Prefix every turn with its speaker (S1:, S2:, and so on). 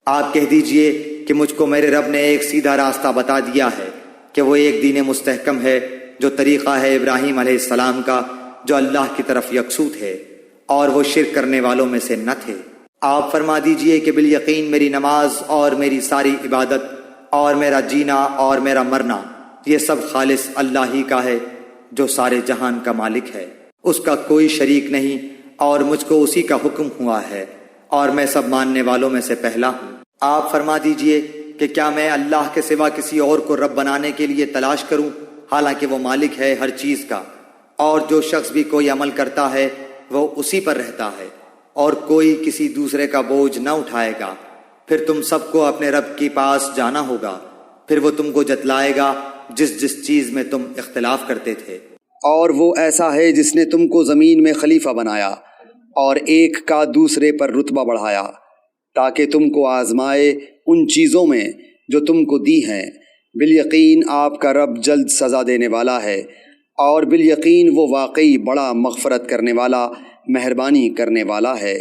S1: آپ کہہ دیجئے کہ مجھ کو میرے رب نے ایک سیدھا راستہ بتا دیا ہے کہ وہ ایک دین مستحکم ہے جو طریقہ ہے ابراہیم علیہ السلام کا، جو اللہ کی طرف یکسو تھے اور وہ شرک کرنے والوں میں سے نہ تھے۔ آپ فرما دیجئے کہ بالیقین میری نماز اور میری ساری عبادت اور میرا جینا اور میرا مرنا یہ سب خالص اللہ ہی کا ہے جو سارے جہان کا مالک ہے، اس کا کوئی شریک نہیں، اور مجھ کو اسی کا حکم ہوا ہے اور میں سب ماننے والوں میں سے پہلا ہوں۔ آپ فرما دیجئے کہ کیا میں اللہ کے سوا کسی اور کو رب بنانے کے لیے تلاش کروں، حالانکہ وہ مالک ہے ہر چیز کا، اور جو شخص بھی کوئی عمل کرتا ہے وہ اسی پر رہتا ہے، اور کوئی کسی دوسرے کا بوجھ نہ اٹھائے گا۔ پھر تم سب کو اپنے رب کے پاس جانا ہوگا، پھر وہ تم کو جتلائے گا جس جس چیز میں تم اختلاف کرتے تھے۔
S2: اور وہ ایسا ہے جس نے تم کو زمین میں خلیفہ بنایا اور ایک کا دوسرے پر رتبہ بڑھایا، تاکہ تم کو آزمائے ان چیزوں میں جو تم کو دی ہیں۔ بالیقین آپ کا رب جلد سزا دینے والا ہے، اور بالیقین وہ واقعی بڑا مغفرت کرنے والا، مہربانی کرنے والا ہے۔